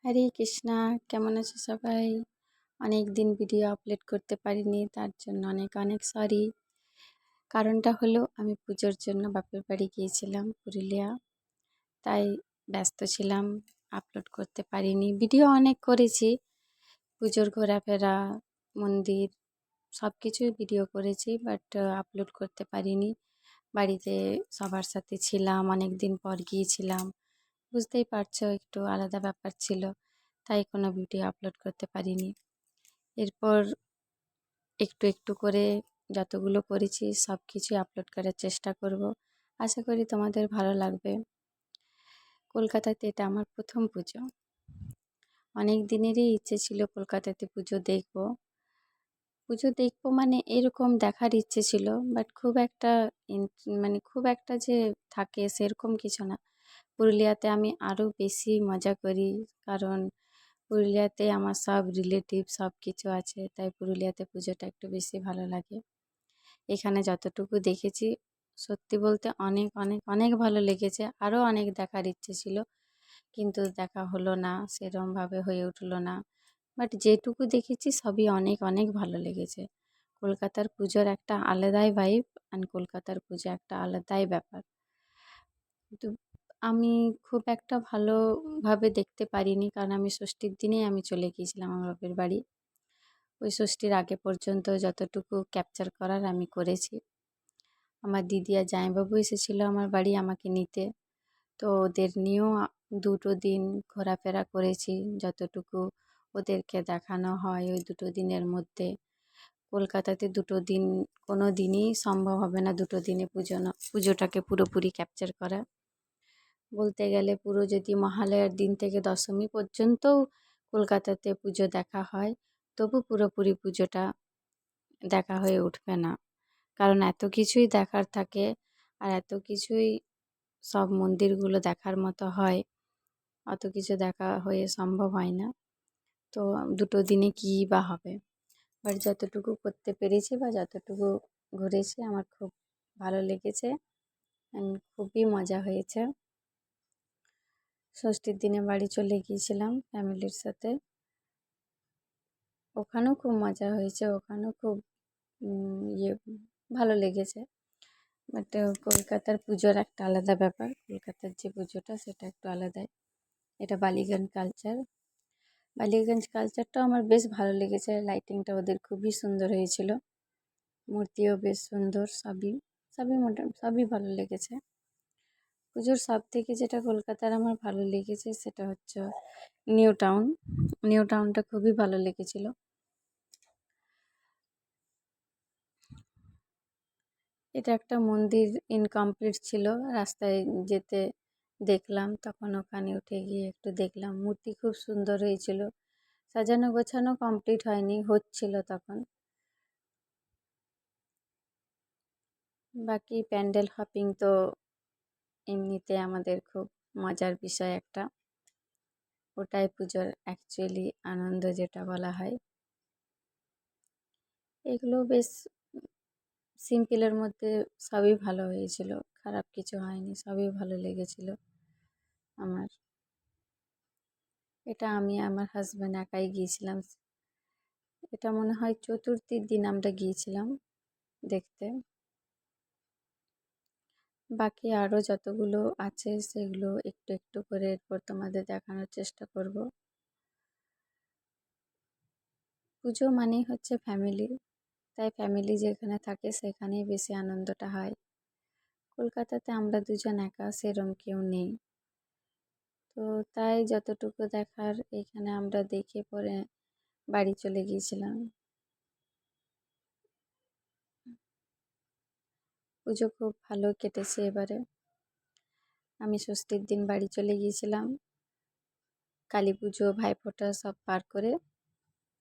হরে কৃষ্ণা, কেমন আছো সবাই? অনেক দিন ভিডিও আপলোড করতে পারিনি, তার জন্য অনেক অনেক সরি। কারণটা হলো আমি পুজোর জন্য বাপের বাড়ি গিয়েছিলাম পুরুলিয়া, তাই ব্যস্ত ছিলাম, আপলোড করতে পারিনি। ভিডিও অনেক করেছি, পুজোর ঘোরাফেরা, মন্দির সব কিছুই ভিডিও করেছি, বাট আপলোড করতে পারিনি। বাড়িতে সবার সাথে ছিলাম, অনেক দিন পর গিয়েছিলাম, বুঝতেই পারছো একটু আলাদা ব্যাপার ছিল, তাই কোনো ভিডিও আপলোড করতে পারিনি। এরপর একটু একটু করে যতগুলো করেছি সব কিছুই আপলোড করার চেষ্টা করব। আশা করি তোমাদের ভালো লাগবে। কলকাতাতে এটা আমার প্রথম পুজো। অনেক দিনেরই ইচ্ছে ছিল কলকাতাতে পুজো দেখবো। পুজো দেখবো মানে এরকম দেখার ইচ্ছে ছিল, বাট খুব একটা যে থাকে সেরকম কিছু না। পুরুলিয়াতে আমি আরও বেশি মজা করি, কারণ পুরুলিয়াতে আমার সব রিলেটিভ সব কিছু আছে, তাই পুরুলিয়াতে পুজোটা একটু বেশি ভালো লাগে। এখানে যতটুকু দেখেছি সত্যি বলতে অনেক অনেক অনেক ভালো লেগেছে। আরও অনেক দেখার ইচ্ছে ছিল, কিন্তু দেখা হলো না, সেরমভাবে হয়ে উঠলো না। বাট যেটুকু দেখেছি সবই অনেক অনেক ভালো লেগেছে। কলকাতার পুজোর একটা আলাদাই ভাইব, অ্যান্ড কলকাতার পুজো একটা আলাদাই ব্যাপার। কিন্তু আমি খুব একটা ভালোভাবে দেখতে পারিনি, কারণ আমি ষষ্ঠীর দিনেই আমি চলে গিয়েছিলাম আমার বাপের বাড়ি। ওই ষষ্ঠীর আগে পর্যন্ত যতটুকু ক্যাপচার করার আমি করেছি। আমার দিদি আর জামাইবাবু এসেছিলো আমার বাড়ি আমাকে নিতে, তো ওদের নিয়েও দুটো দিন ঘোরাফেরা করেছি যতটুকু ওদেরকে দেখানো হয় ওই দুটো দিনের মধ্যে। কলকাতাতে দুটো দিন কোনো দিনই সম্ভব হবে না, দুটো দিনে পুজোটাকে পুরোপুরি ক্যাপচার করা। বলতে গেলে পুরো যদি মহালয়ার দিন থেকে দশমী পর্যন্তও কলকাতাতে পুজো দেখা হয়, তবু পুরোপুরি পুজোটা দেখা হয়ে উঠবে না, কারণ এত কিছুই দেখার থাকে আর এত কিছুই সব মন্দিরগুলো দেখার মতো হয়, অত কিছু দেখা হয়ে সম্ভব হয় না। তো দুটো দিনে কী বা হবে, বাট যতটুকু করতে পেরেছি বা যতটুকু ঘুরেছি আমার খুব ভালো লেগেছে, খুবই মজা হয়েছে। ষষ্ঠীর দিনে বাড়ি চলে গিয়েছিলাম ফ্যামিলির সাথে, ওখানেও খুব মজা হয়েছে, ওখানেও খুব ইয়ে ভালো লেগেছে। বাট কলকাতার পুজোর একটা আলাদা ব্যাপার, কলকাতার যে পুজোটা সেটা একটু আলাদাই। এটা বালিগঞ্জ কালচার। বালিগঞ্জ কালচারটাও আমার বেশ ভালো লেগেছে, লাইটিংটা ওদের খুবই সুন্দর হয়েছিল, মূর্তিও বেশ সুন্দর, সবই ভালো লেগেছে। পুজোর সব থেকে যেটা কলকাতার আমার ভালো লেগেছে সেটা হচ্ছে নিউ টাউন। নিউ টাউনটা খুবই ভালো লেগেছিল। এটা একটা মন্দির ইনকমপ্লিট ছিল, রাস্তায় যেতে দেখলাম, তখন ওখানে উঠে গিয়ে একটু দেখলাম, মূর্তি খুব সুন্দর হয়েছিল, সাজানো গোছানো কমপ্লিট হয়নি, হচ্ছিল তখন। বাকি প্যান্ডেল হপিং তো এমনিতে আমাদের খুব মজার বিষয় একটা, ওটাই পুজোর অ্যাকচুয়ালি আনন্দ যেটা বলা হয়। এগুলো বেশ সিম্পলের মধ্যে সবই ভালো হয়েছিল, খারাপ কিছু হয়নি, সবই ভালো লেগেছিল আমার। এটা আমি আমার হাজব্যান্ড একাই গিয়েছিলাম, এটা মনে হয় চতুর্থীর দিন আমরা গিয়েছিলাম দেখতে। বাকি আরও যতগুলো আছে সেগুলো একটু একটু করে এরপর তোমাদের দেখানোর চেষ্টা করব। পুজো মানেই হচ্ছে ফ্যামিলি, তাই ফ্যামিলি যেখানে থাকে সেখানেই বেশি আনন্দটা হয়। কলকাতাতে আমরা দুজন একা, সেরম কেউ নেই, তো তাই যতটুকু দেখার এখানে আমরা দেখে পরে বাড়ি চলে গিয়েছিলাম। পুজো খুব ভালো কেটেছে এবারে। আমি ষষ্ঠীর দিন বাড়ি চলে গিয়েছিলাম, কালী পুজো ভাইফোঁটা সব পার করে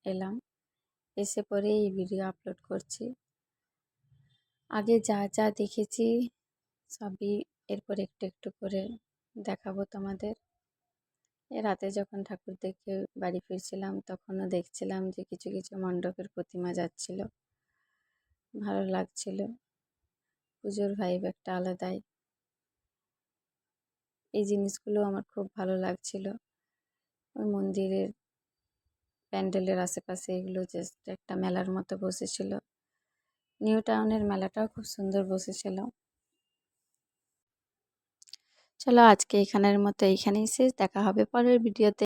এলাম, এসে পরে এই ভিডিও আপলোড করছি। আগে যা যা দেখেছি সবই এরপর একটু একটু করে দেখাবো তোমাদের। রাতে যখন ঠাকুর দেখে বাড়ি ফিরছিলাম তখনও দেখছিলাম যে কিছু কিছু মণ্ডপের প্রতিমা যাচ্ছিল, ভালো লাগছিল, পুজোর ভাইব একটা আলাদাই। এই জিনিসগুলো আমার খুব ভালো লাগছিল। ওই মন্দিরের প্যান্ডেলের আশেপাশে এগুলো জাস্ট একটা মেলার মতো বসেছিল। নিউ টাউনের মেলাটাও খুব সুন্দর বসেছিল। চলো আজকে এখানের মতো এইখানেই শেষ, দেখা হবে পরের ভিডিওতে।